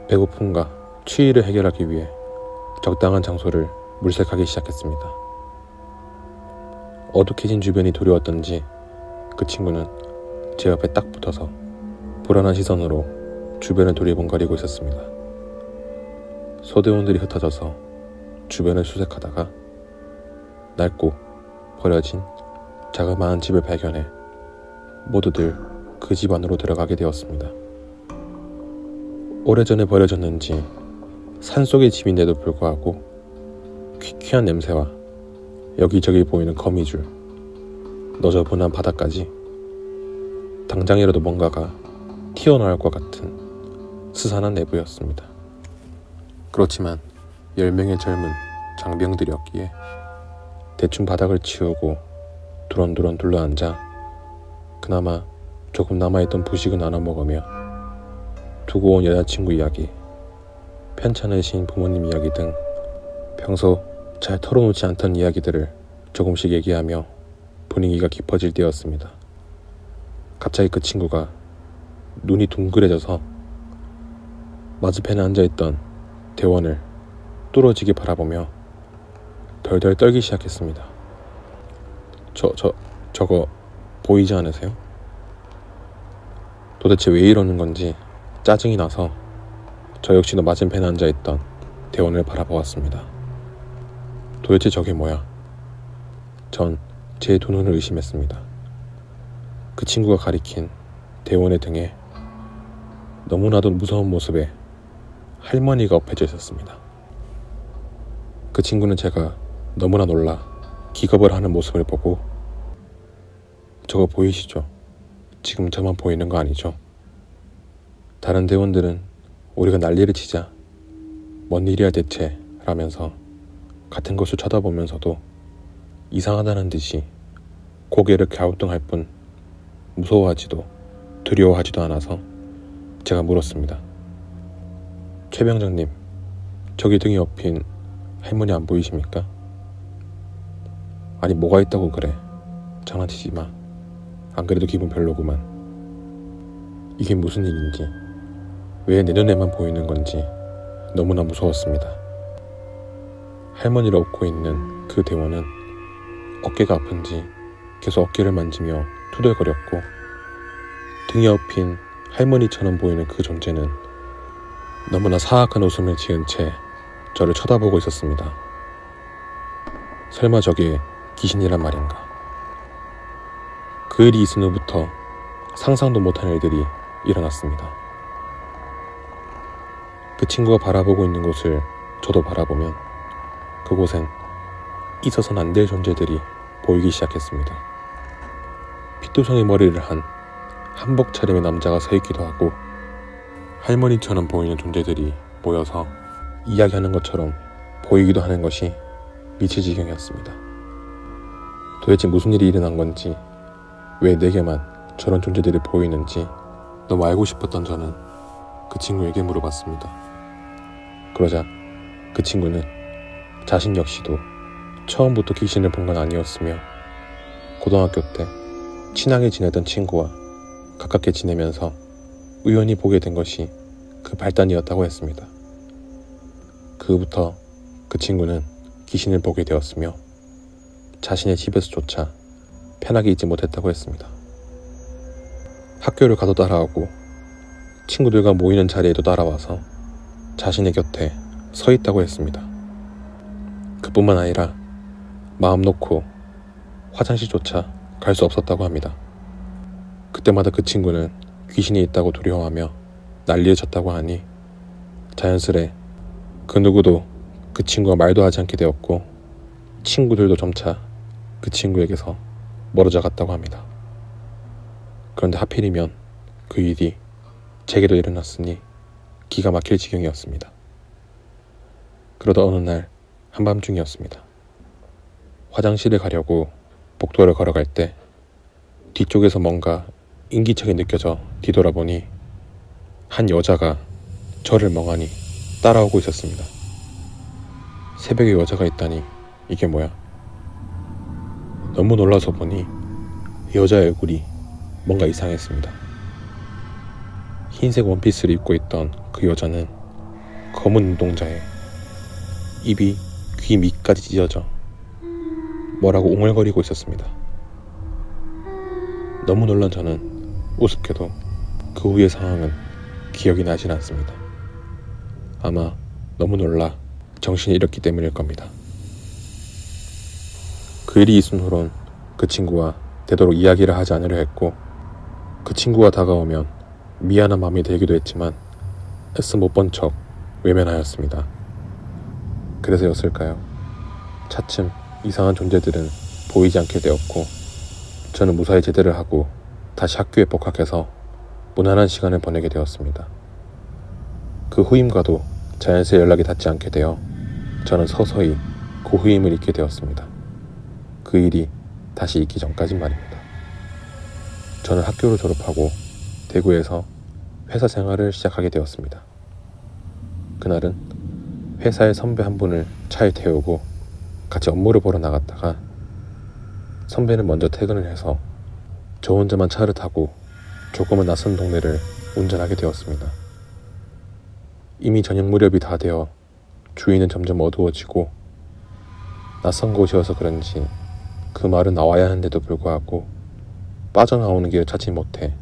배고픔과 추위를 해결하기 위해 적당한 장소를 물색하기 시작했습니다. 어둑해진 주변이 두려웠던지 그 친구는 제 옆에 딱 붙어서 불안한 시선으로 주변을 두리번거리고 있었습니다. 소대원들이 흩어져서 주변을 수색하다가 낡고 버려진 자그마한 집을 발견해 모두들 그 집 안으로 들어가게 되었습니다. 오래전에 버려졌는지 산속의 집인데도 불구하고 퀴퀴한 냄새와 여기저기 보이는 거미줄, 너저분한 바닥까지 당장이라도 뭔가가 튀어나올 것 같은 스산한 내부였습니다. 그렇지만 10명의 젊은 장병들이었기에 대충 바닥을 치우고 두런두런 둘러앉아 그나마 조금 남아있던 부식을 나눠 먹으며 두고 온 여자친구 이야기, 편찮으신 부모님 이야기 등 평소 잘 털어놓지 않던 이야기들을 조금씩 얘기하며 분위기가 깊어질 때였습니다. 갑자기 그 친구가 눈이 둥그레져서 맞은편에 앉아있던 대원을 뚫어지게 바라보며 덜덜 떨기 시작했습니다. 저거 보이지 않으세요? 도대체 왜 이러는 건지 짜증이 나서 저 역시도 맞은편에 앉아있던 대원을 바라보았습니다. 도대체 저게 뭐야? 전 제 두 눈을 의심했습니다. 그 친구가 가리킨 대원의 등에 너무나도 무서운 모습에 할머니가 엎혀져 있었습니다. 그 친구는 제가 너무나 놀라 기겁을 하는 모습을 보고 저거 보이시죠? 지금 저만 보이는 거 아니죠? 다른 대원들은 우리가 난리를 치자 뭔 일이야 대체 라면서 같은 것을 쳐다보면서도 이상하다는 듯이 고개를 갸우뚱할 뿐 무서워하지도 두려워하지도 않아서 제가 물었습니다. 최병장님, 저기 등에 엎인 할머니 안 보이십니까? 아니 뭐가 있다고 그래. 장난치지 마. 안 그래도 기분 별로구만. 이게 무슨 일인지, 왜 내 눈에만 보이는 건지 너무나 무서웠습니다. 할머니를 업고 있는 그 대원은 어깨가 아픈지 계속 어깨를 만지며 투덜거렸고, 등에 엎인 할머니처럼 보이는 그 존재는 너무나 사악한 웃음을 지은 채 저를 쳐다보고 있었습니다. 설마 저게 귀신이란 말인가? 그 일이 있은 후부터 상상도 못한 일들이 일어났습니다. 그 친구가 바라보고 있는 곳을 저도 바라보면 그곳엔 있어서는 안 될 존재들이 보이기 시작했습니다. 핏도성의 머리를 한 한복 차림의 남자가 서 있기도 하고, 할머니처럼 보이는 존재들이 모여서 이야기하는 것처럼 보이기도 하는 것이 미칠 지경이었습니다. 도대체 무슨 일이 일어난 건지, 왜 내게만 저런 존재들이 보이는지 너무 알고 싶었던 저는 그 친구에게 물어봤습니다. 그러자 그 친구는 자신 역시도 처음부터 귀신을 본 건 아니었으며, 고등학교 때 친하게 지내던 친구와 가깝게 지내면서 우연히 보게 된 것이 그 발단이었다고 했습니다. 그 후부터 그 친구는 귀신을 보게 되었으며 자신의 집에서조차 편하게 있지 못했다고 했습니다. 학교를 가도 따라오고 친구들과 모이는 자리에도 따라와서 자신의 곁에 서 있다고 했습니다. 그뿐만 아니라 마음 놓고 화장실조차 갈 수 없었다고 합니다. 그때마다 그 친구는 귀신이 있다고 두려워하며 난리를 쳤다고 하니 자연스레 그 누구도 그 친구와 말도 하지 않게 되었고, 친구들도 점차 그 친구에게서 멀어져 갔다고 합니다. 그런데 하필이면 그 일이 제게도 일어났으니 기가 막힐 지경이었습니다. 그러다 어느 날 한밤중이었습니다. 화장실을 가려고 복도를 걸어갈 때 뒤쪽에서 뭔가 인기척이 느껴져 뒤돌아보니 한 여자가 저를 멍하니 따라오고 있었습니다. 새벽에 여자가 있다니 이게 뭐야? 너무 놀라서 보니 여자의 얼굴이 뭔가 이상했습니다. 흰색 원피스를 입고 있던 그 여자는 검은 눈동자에 입이 귀 밑까지 찢어져 뭐라고 옹알거리고 있었습니다. 너무 놀란 저는 우습게도 그 후의 상황은 기억이 나진 않습니다. 아마 너무 놀라 정신이 잃었기 때문일 겁니다. 그 일이 있은 후론 그 친구와 되도록 이야기를 하지 않으려 했고, 그 친구가 다가오면 미안한 마음이 들기도 했지만 애써 못 본 척 외면하였습니다. 그래서였을까요? 차츰 이상한 존재들은 보이지 않게 되었고, 저는 무사히 제대를 하고 다시 학교에 복학해서 무난한 시간을 보내게 되었습니다. 그 후임과도 자연스레 연락이 닿지 않게 되어 저는 서서히 그 후임을 잊게 되었습니다. 그 일이 다시 있기 전까진 말입니다. 저는 학교를 졸업하고 대구에서 회사 생활을 시작하게 되었습니다. 그날은 회사의 선배 한 분을 차에 태우고 같이 업무를 보러 나갔다가 선배는 먼저 퇴근을 해서 저 혼자만 차를 타고 조금은 낯선 동네를 운전하게 되었습니다. 이미 저녁 무렵이 다 되어 주위는 점점 어두워지고, 낯선 곳이어서 그런지 그 말은 나와야 하는데도 불구하고 빠져나오는 길을 찾지 못해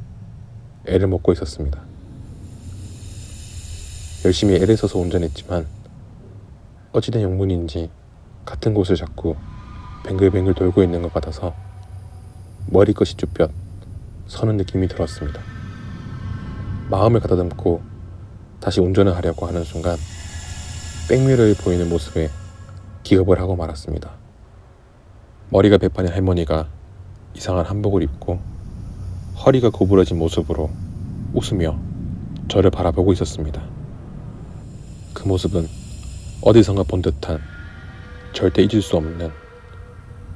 애를 먹고 있었습니다. 열심히 애를 써서 운전했지만 어찌된 영문인지 같은 곳을 자꾸 뱅글뱅글 돌고 있는 것 같아서 머리끝이 쭈뼛 서는 느낌이 들었습니다. 마음을 가다듬고 다시 운전을 하려고 하는 순간 백미러에 보이는 모습에 기겁을 하고 말았습니다. 머리가 배판의 할머니가 이상한 한복을 입고 허리가 구부러진 모습으로 웃으며 저를 바라보고 있었습니다. 그 모습은 어디선가 본 듯한, 절대 잊을 수 없는,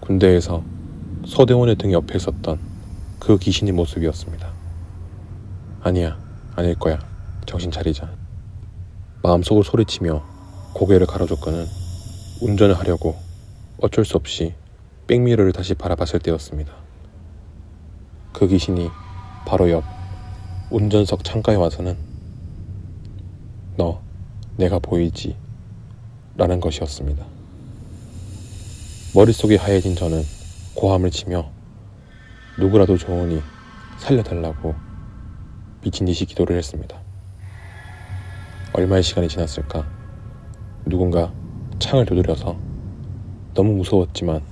군대에서 서대원의 등 옆에 있었던 그 귀신의 모습이었습니다. 아니야, 아닐 거야. 정신 차리자. 마음속으로 소리치며 고개를 가로젓고는 운전을 하려고 어쩔 수 없이 백미러를 다시 바라봤을 때였습니다. 그 귀신이 바로 옆 운전석 창가에 와서는 너 내가 보이지? 라는 것이었습니다. 머릿속이 하얘진 저는 고함을 치며 누구라도 좋으니 살려달라고 미친 듯이 기도를 했습니다. 얼마의 시간이 지났을까? 누군가 창을 두드려서 너무 무서웠지만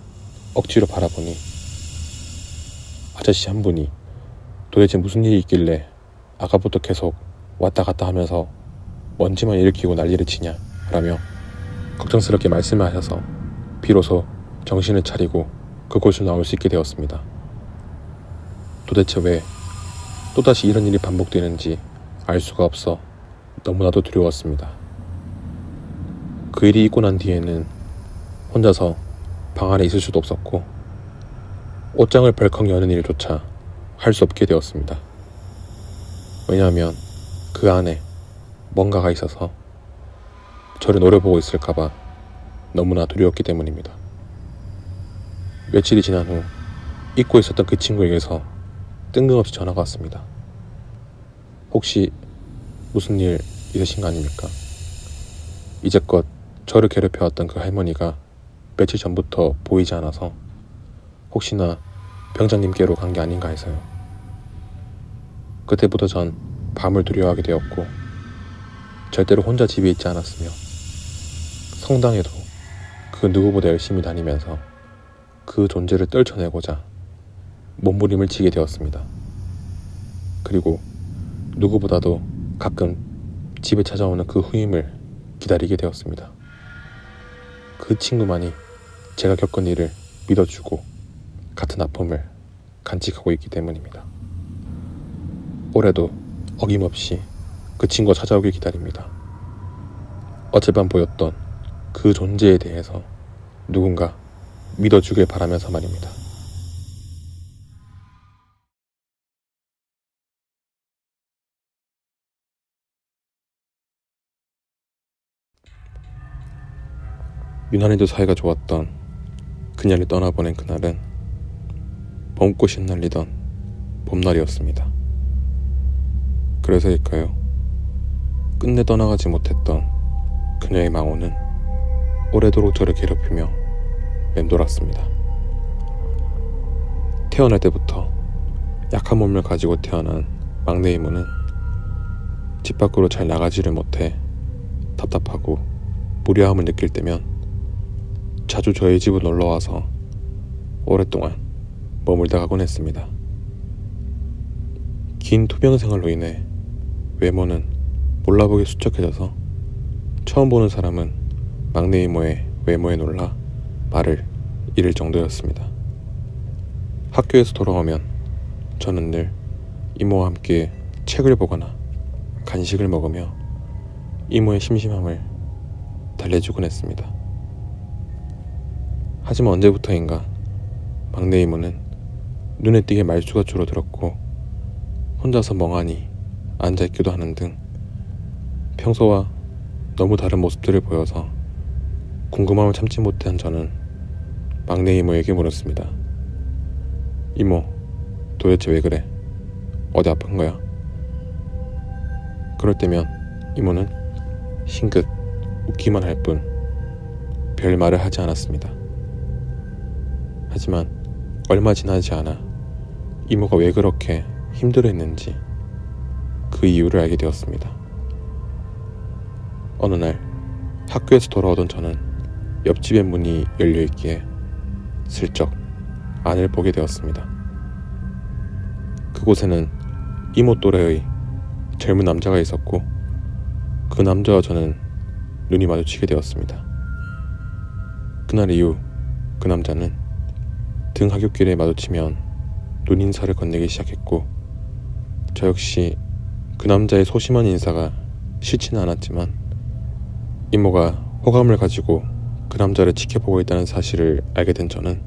억지로 바라보니 아저씨 한 분이 도대체 무슨 일이 있길래 아까부터 계속 왔다 갔다 하면서 먼지만 일으키고 난리를 치냐 라며 걱정스럽게 말씀을 하셔서 비로소 정신을 차리고 그곳을 나올 수 있게 되었습니다. 도대체 왜 또다시 이런 일이 반복되는지 알 수가 없어 너무나도 두려웠습니다. 그 일이 있고 난 뒤에는 혼자서 방 안에 있을 수도 없었고 옷장을 벌컥 여는 일조차 할 수 없게 되었습니다. 왜냐하면 그 안에 뭔가가 있어서 저를 노려보고 있을까봐 너무나 두려웠기 때문입니다. 며칠이 지난 후 잊고 있었던 그 친구에게서 뜬금없이 전화가 왔습니다. 혹시 무슨 일 있으신 거 아닙니까? 이제껏 저를 괴롭혀왔던 그 할머니가 며칠 전부터 보이지 않아서 혹시나 병장님께로 간 게 아닌가 해서요. 그때부터 전 밤을 두려워하게 되었고 절대로 혼자 집에 있지 않았으며 성당에도 그 누구보다 열심히 다니면서 그 존재를 떨쳐내고자 몸부림을 치게 되었습니다. 그리고 누구보다도 가끔 집에 찾아오는 그 후임을 기다리게 되었습니다. 그 친구만이 제가 겪은 일을 믿어주고 같은 아픔을 간직하고 있기 때문입니다. 올해도 어김없이 그 친구가 찾아오길 기다립니다. 어젯밤 보였던 그 존재에 대해서 누군가 믿어주길 바라면서 말입니다. 유난히도 사이가 좋았던 그녀를 떠나보낸 그날은 봄꽃이 흩날리던 봄날이었습니다. 그래서일까요? 끝내 떠나가지 못했던 그녀의 망호는 오래도록 저를 괴롭히며 맴돌았습니다. 태어날 때부터 약한 몸을 가지고 태어난 막내 이모는 집 밖으로 잘 나가지를 못해 답답하고 무료함을 느낄 때면 자주 저희 집을 놀러와서 오랫동안 머물다 가곤 했습니다. 긴 투병 생활로 인해 외모는 몰라보기 수척해져서 처음 보는 사람은 막내 이모의 외모에 놀라 말을 잃을 정도였습니다. 학교에서 돌아오면 저는 늘 이모와 함께 책을 보거나 간식을 먹으며 이모의 심심함을 달래주곤 했습니다. 하지만 언제부터인가 막내 이모는 눈에 띄게 말수가 줄어들었고 혼자서 멍하니 앉아있기도 하는 등 평소와 너무 다른 모습들을 보여서 궁금함을 참지 못한 저는 막내 이모에게 물었습니다. 이모, 도대체 왜 그래? 어디 아픈 거야? 그럴 때면 이모는 싱긋 웃기만 할 뿐 별 말을 하지 않았습니다. 하지만 얼마 지나지 않아 이모가 왜 그렇게 힘들어했는지 그 이유를 알게 되었습니다. 어느 날 학교에서 돌아오던 저는 옆집의 문이 열려있기에 슬쩍 안을 보게 되었습니다. 그곳에는 이모 또래의 젊은 남자가 있었고 그 남자와 저는 눈이 마주치게 되었습니다. 그날 이후 그 남자는 등 하굣길에 마주치면 눈인사를 건네기 시작했고 저 역시 그 남자의 소심한 인사가 싫지는 않았지만 이모가 호감을 가지고 그 남자를 지켜보고 있다는 사실을 알게 된 저는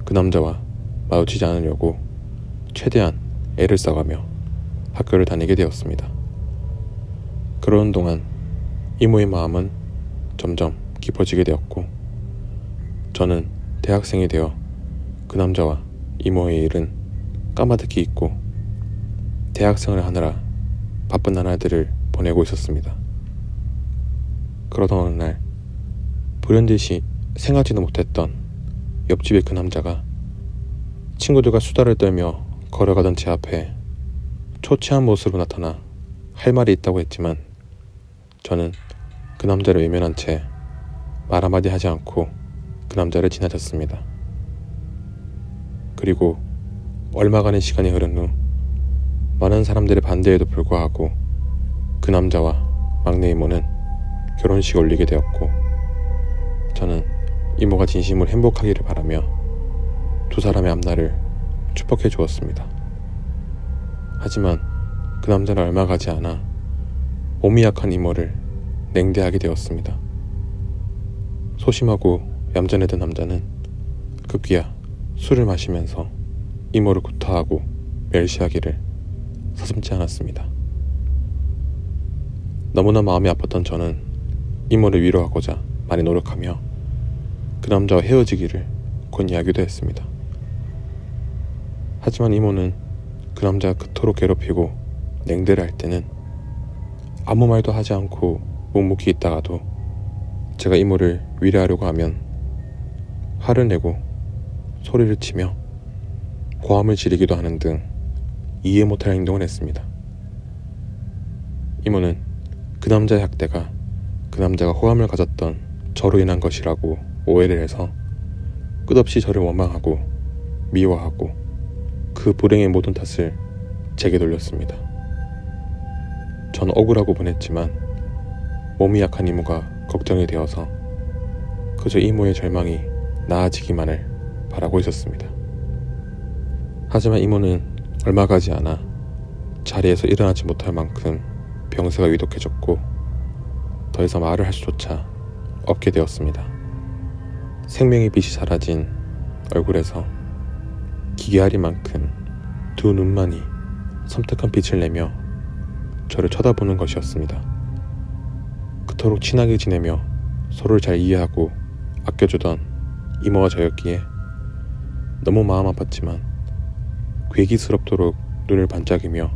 그 남자와 마주치지 않으려고 최대한 애를 써가며 학교를 다니게 되었습니다. 그러는 동안 이모의 마음은 점점 깊어지게 되었고, 저는 대학생이 되어 그 남자와 이모의 일은 까마득히 잊고 대학생을 하느라 바쁜 나날들을 보내고 있었습니다. 그러던 어느 날 불현듯이 생각지도 못했던 옆집의 그 남자가 친구들과 수다를 떨며 걸어가던 제 앞에 초췌한 모습으로 나타나 할 말이 있다고 했지만, 저는 그 남자를 외면한 채 말 한마디 하지 않고 그 남자를 지나쳤습니다. 그리고 얼마간의 시간이 흐른 후 많은 사람들의 반대에도 불구하고 그 남자와 막내 이모는 결혼식을 올리게 되었고, 저는 이모가 진심으로 행복하기를 바라며 두 사람의 앞날을 축복해 주었습니다. 하지만 그 남자는 얼마 가지 않아 몸이 약한 이모를 냉대하게 되었습니다. 소심하고 얌전했던 남자는 급기야 술을 마시면서 이모를 구타하고 멸시하기를 서슴지 않았습니다. 너무나 마음이 아팠던 저는 이모를 위로하고자 많이 노력하며 그 남자와 헤어지기를 권유하기도 했습니다. 하지만 이모는 그 남자가 그토록 괴롭히고 냉대를 할 때는 아무 말도 하지 않고 묵묵히 있다가도 제가 이모를 위로하려고 하면 화를 내고 소리를 치며 고함을 지르기도 하는 등 이해 못할 행동을 했습니다. 이모는 그 남자의 학대가 그 남자가 호감을 가졌던 저로 인한 것이라고 오해를 해서 끝없이 저를 원망하고 미워하고 그 불행의 모든 탓을 제게 돌렸습니다. 전 억울하고 분했지만 몸이 약한 이모가 걱정이 되어서 그저 이모의 절망이 나아지기만을 바라고 있었습니다. 하지만 이모는 얼마 가지 않아 자리에서 일어나지 못할 만큼 병세가 위독해졌고 더 이상 말을 할 수조차 없게 되었습니다. 생명의 빛이 사라진 얼굴에서 기계아리만큼 두 눈만이 섬뜩한 빛을 내며 저를 쳐다보는 것이었습니다. 그토록 친하게 지내며 서로를 잘 이해하고 아껴주던 이모와 저였기에 너무 마음 아팠지만 괴기스럽도록 눈을 반짝이며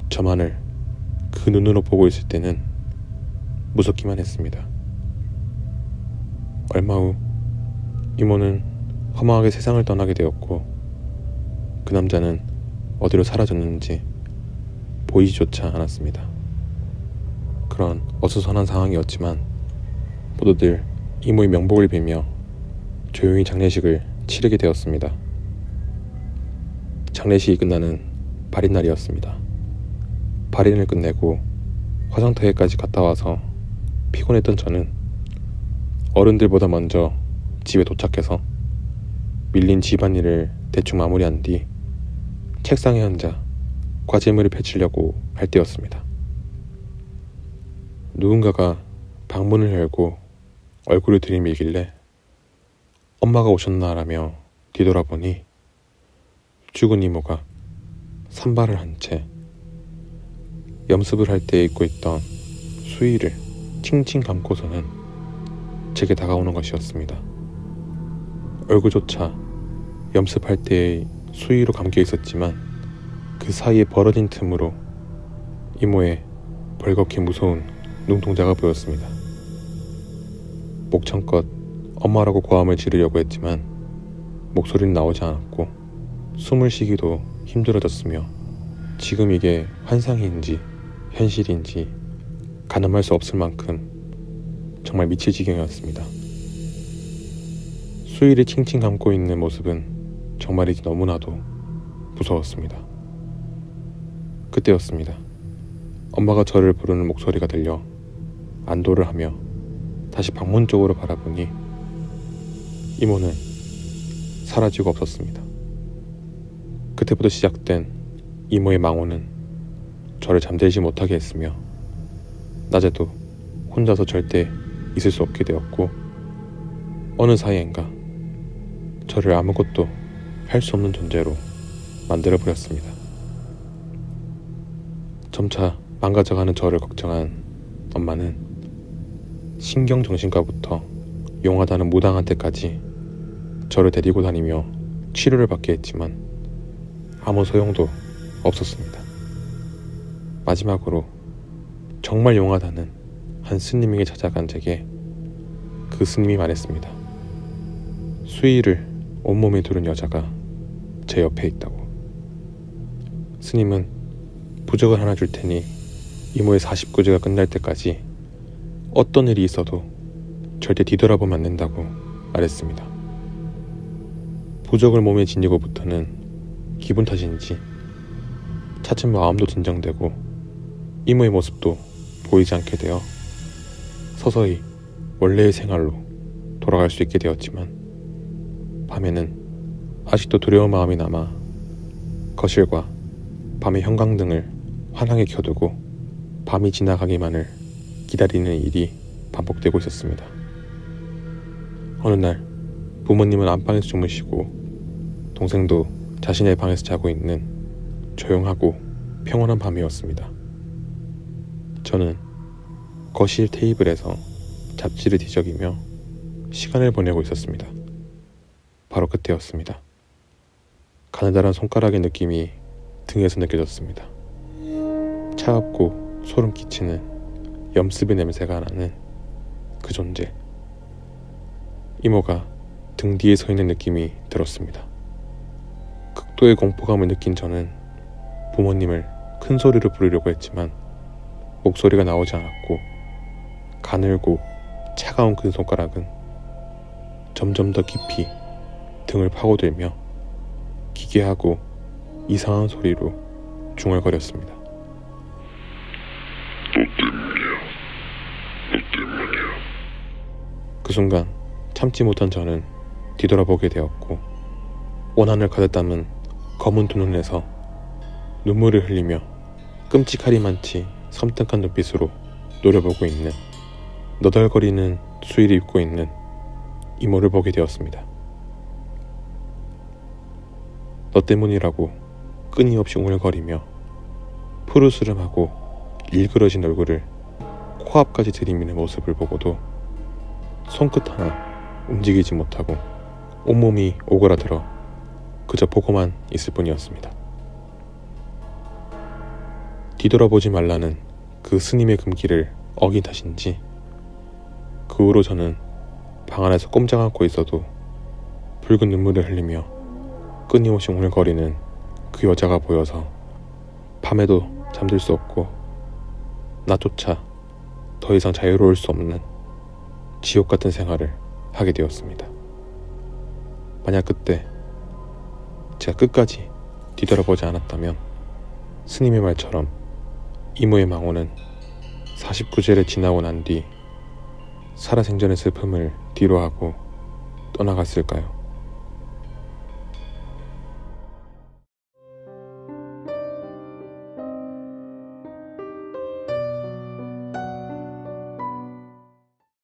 저만을 그 눈으로 보고 있을 때는 무섭기만 했습니다. 얼마 후 이모는 허망하게 세상을 떠나게 되었고, 그 남자는 어디로 사라졌는지 보이지조차 않았습니다. 그런 어수선한 상황이었지만 모두들 이모의 명복을 빌며 조용히 장례식을 치르게 되었습니다. 장례식이 끝나는 발인날이었습니다. 발인을 끝내고 화장터에까지 갔다 와서 피곤했던 저는 어른들보다 먼저 집에 도착해서 밀린 집안일을 대충 마무리한 뒤 책상에 앉아 과제물을 펼치려고 할 때였습니다. 누군가가 방문을 열고 얼굴을 들이밀길래 엄마가 오셨나라며 뒤돌아보니 죽은 이모가 산발을 한 채 염습을 할 때 입고 있던 수의를 칭칭 감고서는 제게 다가오는 것이었습니다. 얼굴조차 염습할 때의 수의로 감겨 있었지만 그 사이에 벌어진 틈으로 이모의 벌겋게 무서운 눈동자가 보였습니다. 목청껏 엄마라고 고함을 지르려고 했지만 목소리는 나오지 않았고 숨을 쉬기도 힘들어졌으며 지금 이게 환상인지 현실인지 가늠할 수 없을 만큼 정말 미칠 지경이었습니다. 수의를 칭칭 감고 있는 모습은 정말이지 너무나도 무서웠습니다. 그때였습니다. 엄마가 저를 부르는 목소리가 들려 안도를 하며 다시 방문 쪽으로 바라보니 이모는 사라지고 없었습니다. 그때부터 시작된 이모의 망호는 저를 잠들지 못하게 했으며 낮에도 혼자서 절대 있을 수 없게 되었고 어느 사이엔가 저를 아무것도 할 수 없는 존재로 만들어버렸습니다. 점차 망가져가는 저를 걱정한 엄마는 신경정신과부터 용하다는 무당한테까지 저를 데리고 다니며 치료를 받게 했지만 아무 소용도 없었습니다. 마지막으로 정말 용하다는 한 스님에게 찾아간 제게 그 스님이 말했습니다. 수의를 온몸에 두른 여자가 제 옆에 있다고. 스님은 부적을 하나 줄 테니 이모의 49제가 끝날 때까지 어떤 일이 있어도 절대 뒤돌아보면 안 된다고 말했습니다. 부적을 몸에 지니고부터는 기분 탓인지 차츰 마음도 진정되고 이모의 모습도 보이지 않게 되어 서서히 원래의 생활로 돌아갈 수 있게 되었지만 밤에는 아직도 두려운 마음이 남아 거실과 밤의 형광등을 환하게 켜두고 밤이 지나가기만을 기다리는 일이 반복되고 있었습니다. 어느 날 부모님은 안방에서 주무시고 동생도 자신의 방에서 자고 있는 조용하고 평온한 밤이었습니다. 저는 거실 테이블에서 잡지를 뒤적이며 시간을 보내고 있었습니다. 바로 그때였습니다. 가느다란 손가락의 느낌이 등에서 느껴졌습니다. 차갑고 소름 끼치는 염습의 냄새가 나는 그 존재. 이모가 등 뒤에 서 있는 느낌이 들었습니다. 극도의 공포감을 느낀 저는 부모님을 큰 소리로 부르려고 했지만 목소리가 나오지 않았고 가늘고 차가운 그 손가락은 점점 더 깊이 등을 파고들며 기괴하고 이상한 소리로 중얼거렸습니다. 너 때문이야. 그 순간 참지 못한 저는 뒤돌아보게 되었고 원한을 가득 담은 검은 두 눈에서 눈물을 흘리며 끔찍하리만치 섬뜩한 눈빛으로 노려보고 있는 너덜거리는 수의를 입고 있는 이모를 보게 되었습니다. 너 때문이라고 끊임없이 웅얼거리며 푸르스름하고 일그러진 얼굴을 코앞까지 들이미는 모습을 보고도 손끝 하나 움직이지 못하고 온몸이 오그라들어 그저 보고만 있을 뿐이었습니다. 뒤돌아보지 말라는 그 스님의 금기를 어긴 탓인지 그 후로 저는 방 안에서 꼼짝 않고 있어도 붉은 눈물을 흘리며 끊임없이 웅얼거리는 그 여자가 보여서 밤에도 잠들 수 없고 나조차 더 이상 자유로울 수 없는 지옥 같은 생활을 하게 되었습니다. 만약 그때 제가 끝까지 뒤돌아보지 않았다면 스님의 말처럼 이모의 망호는 49제를 지나고 난 뒤 살아생전의 슬픔을 뒤로하고 떠나갔을까요?